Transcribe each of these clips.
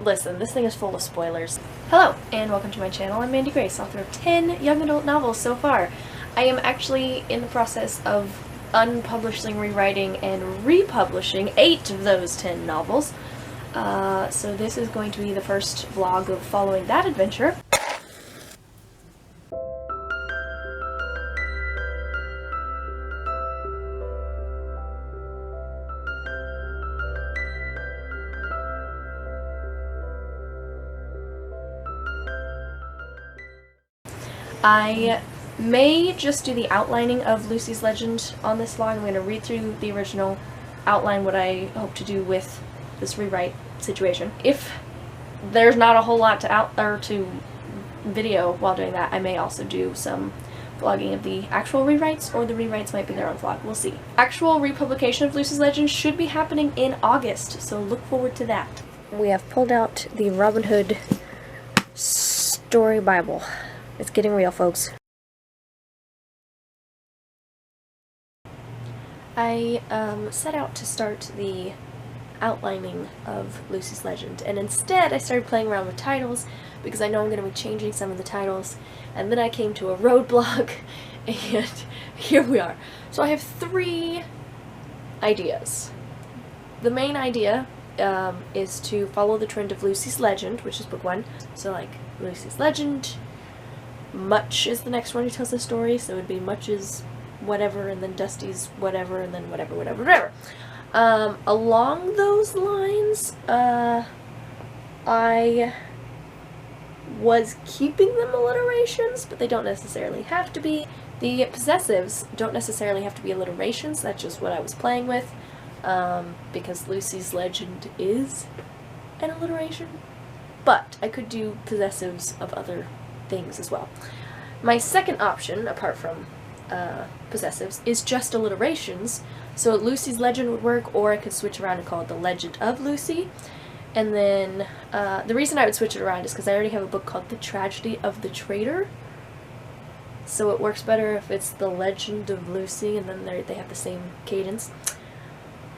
Listen, this thing is full of spoilers. Hello, and welcome to my channel. I'm Mandy Grace, author of 10 young adult novels so far. I am actually in the process of unpublishing, rewriting, and republishing 8 of those 10 novels. So this is going to be the first vlog of following that adventure. I may just do the outlining of Lucy's Legend on this vlog. I'm going to read through the original, outline what I hope to do with this rewrite situation. If there's not a whole lot to video while doing that, I may also do some vlogging of the actual rewrites, or the rewrites might be their own vlog. We'll see. Actual republication of Lucy's Legend should be happening in August, so look forward to that. We have pulled out the Robin Hood story Bible. It's getting real, folks. I set out to start the outlining of Lucy's Legend, and instead I started playing around with titles because I know I'm going to be changing some of the titles, and then I came to a roadblock, and here we are. So I have 3 ideas. The main idea is to follow the trend of Lucy's Legend, which is book 1. So like Lucy's Legend, Much is the next one who tells the story, so it would be Much's whatever, and then Dusty's whatever, and then whatever. Along those lines, I was keeping them alliterations, but they don't necessarily have to be. The possessives don't necessarily have to be alliterations, that's just what I was playing with, because Lucy's Legend is an alliteration, but I could do possessives of other things as well. My second option, apart from possessives, is just alliterations. So Lucy's Legend would work, or I could switch around and call it The Legend of Lucy. And then the reason I would switch it around is because I already have a book called The Tragedy of the Traitor. So it works better if it's The Legend of Lucy, and then they have the same cadence.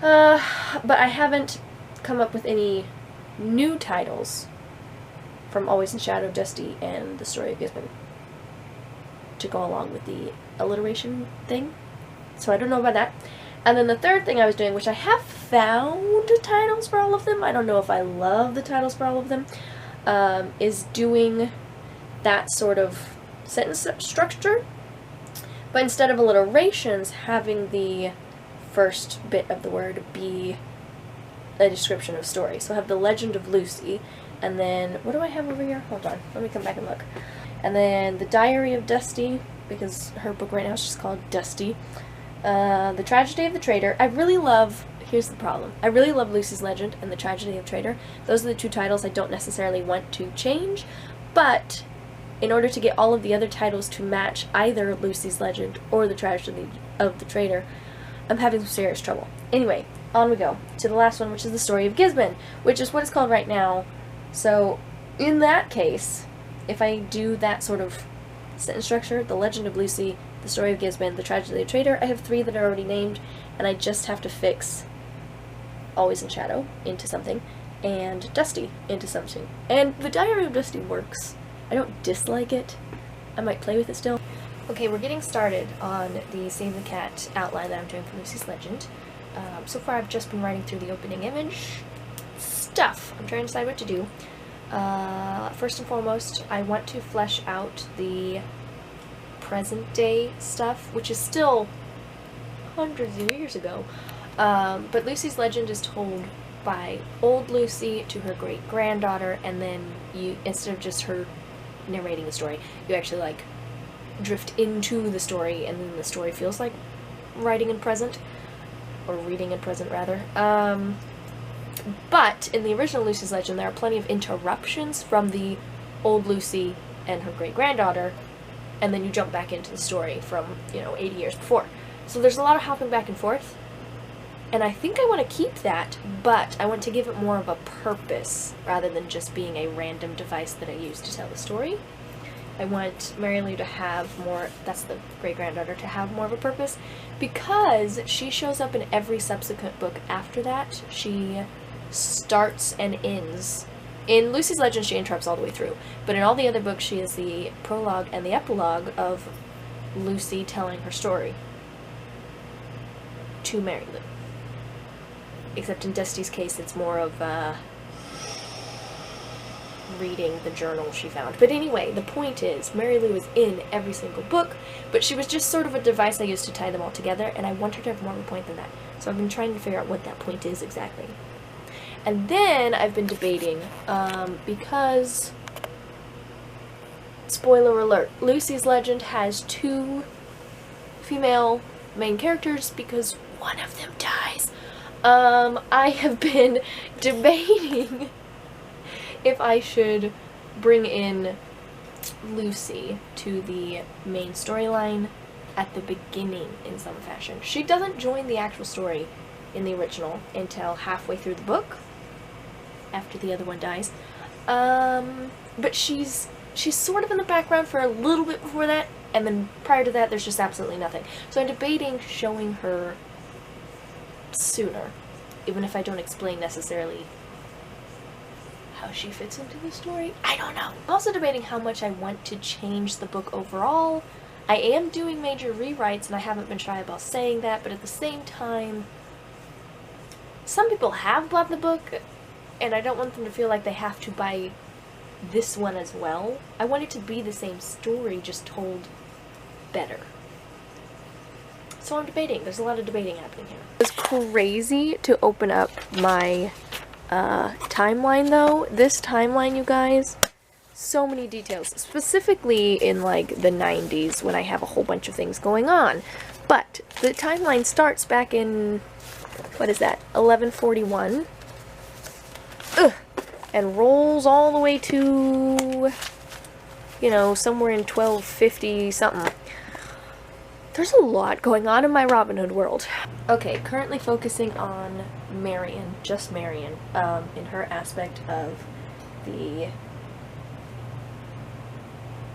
But I haven't come up with any new titles from Always in Shadow, Dusty, and The Story of Gisborne to go along with the alliteration thing. So I don't know about that. And then the third thing I was doing, which I have found titles for all of them, I don't know if I love the titles for all of them, is doing that sort of sentence structure, but instead of alliterations, having the first bit of the word be a description of story. So I have The Legend of Lucy, and then, what do I have over here? Hold on, let me come back and look. And then The Diary of Dusty, because her book right now is just called Dusty. The Tragedy of the Traitor. Here's the problem. I really love Lucy's Legend and The Tragedy of the Traitor. Those are the 2 titles I don't necessarily want to change, but in order to get all of the other titles to match either Lucy's Legend or The Tragedy of the Traitor, I'm having some serious trouble. Anyway, on we go to the last one, which is The Story of Gisborne, which is what it's called right now. So, in that case, if I do that sort of sentence structure, The Legend of Lucy, The Story of Gisborne, The Tragedy of the Traitor, I have 3 that are already named, and I just have to fix Always in Shadow into something, and Dusty into something. And The Diary of Dusty works. I don't dislike it. I might play with it still. Okay, we're getting started on the Save the Cat outline that I'm doing for Lucy's Legend. So far I've just been writing through the opening image stuff. I'm trying to decide what to do. First and foremost, I want to flesh out the present day stuff, which is still hundreds of years ago. But Lucy's Legend is told by old Lucy to her great-granddaughter, and then instead of just her narrating the story, you actually like drift into the story, and then the story feels like writing in present, or reading in present rather. But in the original Lucy's Legend, there are plenty of interruptions from the old Lucy and her great-granddaughter, and then you jump back into the story from, 80 years before. So there's a lot of hopping back and forth, and I think I want to keep that, but I want to give it more of a purpose, rather than just being a random device that I use to tell the story. I want Mary Lou to have more, that's the great-granddaughter, to have more of a purpose, because she shows up in every subsequent book after that. She starts and ends In Lucy's Legend, she interrupts all the way through, but in all the other books, she is the prologue and the epilogue of Lucy telling her story to Mary Lou. Except in Dusty's case, it's more of reading the journal she found. But anyway, the point is, Mary Lou is in every single book, but she was just sort of a device I used to tie them all together, and I want her to have more of a point than that. So I've been trying to figure out what that point is exactly. And then I've been debating, because, spoiler alert, Lucy's Legend has 2 female main characters because one of them dies. I have been debating if I should bring in Lucy to the main storyline at the beginning in some fashion. She doesn't join the actual story in the original until halfway through the book, after the other one dies. But she's sort of in the background for a little bit before that, and then prior to that there's just absolutely nothing. So I'm debating showing her sooner, even if I don't explain necessarily how she fits into the story. I don't know. I'm also debating how much I want to change the book overall. I am doing major rewrites, and I haven't been shy about saying that, but at the same time, some people have bought the book, and I don't want them to feel like they have to buy this one as well. I want it to be the same story, just told better. So I'm debating. There's a lot of debating happening here. It's crazy to open up my timeline, though. This timeline, you guys, so many details, specifically in like the 90s when I have a whole bunch of things going on. But the timeline starts back in, what is that, 1141? Ugh. And rolls all the way to, you know, somewhere in 1250 something. There's a lot going on in my Robin Hood world. Okay, currently focusing on Marian, just Marian, in her aspect of the,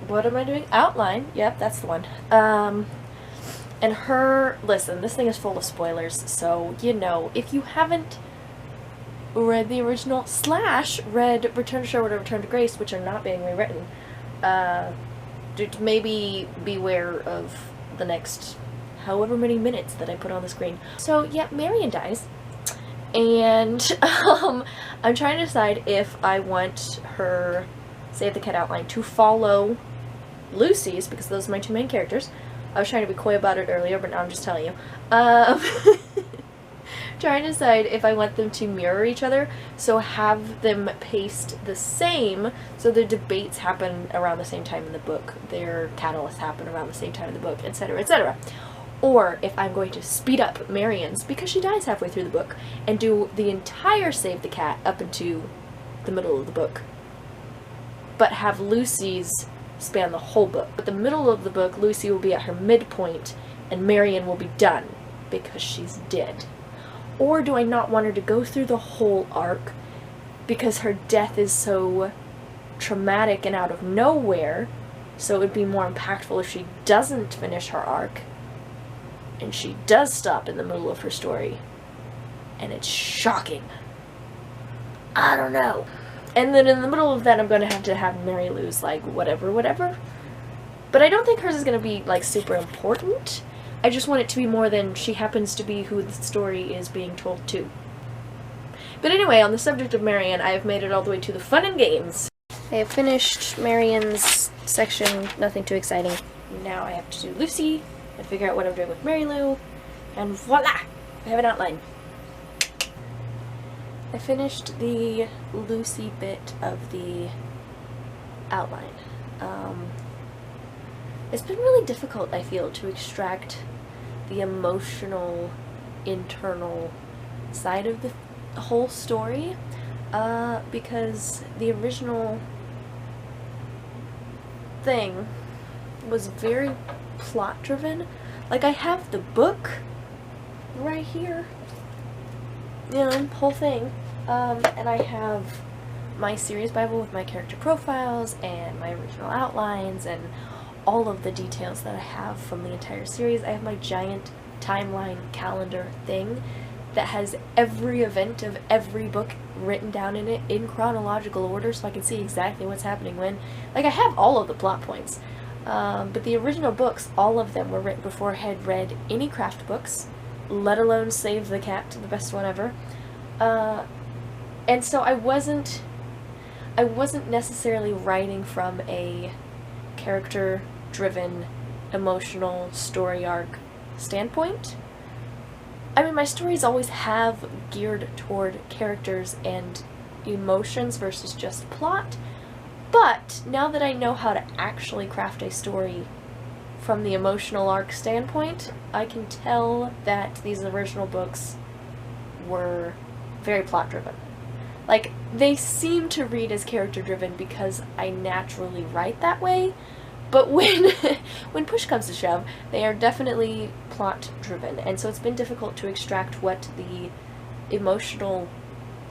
what am I doing? Outline, yep, that's the one. And her, listen, this thing is full of spoilers, so, you know, if you haven't read the original / read Return to Sherwood or Return to Grace, which are not being rewritten, maybe beware of the next however many minutes that I put on the screen. So yeah, Marian dies, and I'm trying to decide if I want her Save the Cat outline to follow Lucy's, because those are my 2 main characters. I was trying to be coy about it earlier, but now I'm just telling you. Trying to decide if I want them to mirror each other, so have them paced the same, so their debates happen around the same time in the book, their catalysts happen around the same time in the book, etc., etc. Or if I'm going to speed up Marian's, because she dies halfway through the book, and do the entire Save the Cat up into the middle of the book, but have Lucy's span the whole book. But the middle of the book, Lucy will be at her midpoint, and Marian will be done, because she's dead. Or do I not want her to go through the whole arc because her death is so traumatic and out of nowhere, so it would be more impactful if she doesn't finish her arc and she does stop in the middle of her story and it's shocking. I don't know. And then in the middle of that, I'm going to have Mary Lou's like whatever. But I don't think hers is going to be like super important. I just want it to be more than she happens to be who the story is being told to. But anyway, on the subject of Marian, I have made it all the way to the fun and games. I have finished Marian's section, nothing too exciting. Now I have to do Lucy, and figure out what I'm doing with Mary Lou, and voila! I have an outline. I finished the Lucy bit of the outline. It's been really difficult, I feel, to extract the emotional, internal side of the whole story, because the original thing was very plot-driven. Like, I have the book right here, you know, whole thing, and I have my series Bible with my character profiles and my original outlines and all of the details that I have from the entire series. I have my giant timeline calendar thing that has every event of every book written down in it in chronological order so I can see exactly what's happening when. Like, I have all of the plot points, but the original books, all of them were written before I had read any craft books, let alone Save the Cat, the best one ever. And so I wasn't necessarily writing from a character-driven, emotional story arc standpoint. I mean, my stories always have geared toward characters and emotions versus just plot, but now that I know how to actually craft a story from the emotional arc standpoint, I can tell that these original books were very plot-driven. Like, they seem to read as character-driven because I naturally write that way, but when push comes to shove, they are definitely plot-driven, and so it's been difficult to extract what the emotional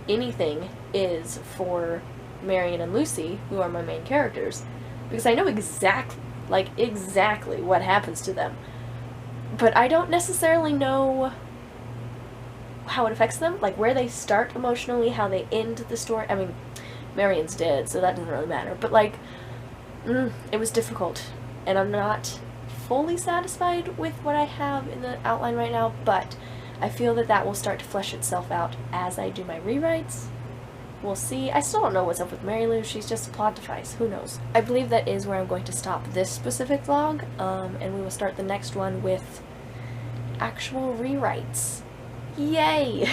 anything is for Marion and Lucy, who are my main characters, because I know exactly what happens to them, but I don't necessarily know how it affects them, like where they start emotionally, how they end the story. I mean, Marion's dead, so that doesn't really matter, but like, it was difficult, and I'm not fully satisfied with what I have in the outline right now, but I feel that that will start to flesh itself out as I do my rewrites. We'll see. I still don't know what's up with Mary Lou. She's just a plot device. Who knows? I believe that is where I'm going to stop this specific vlog, and we will start the next one with actual rewrites. Yay!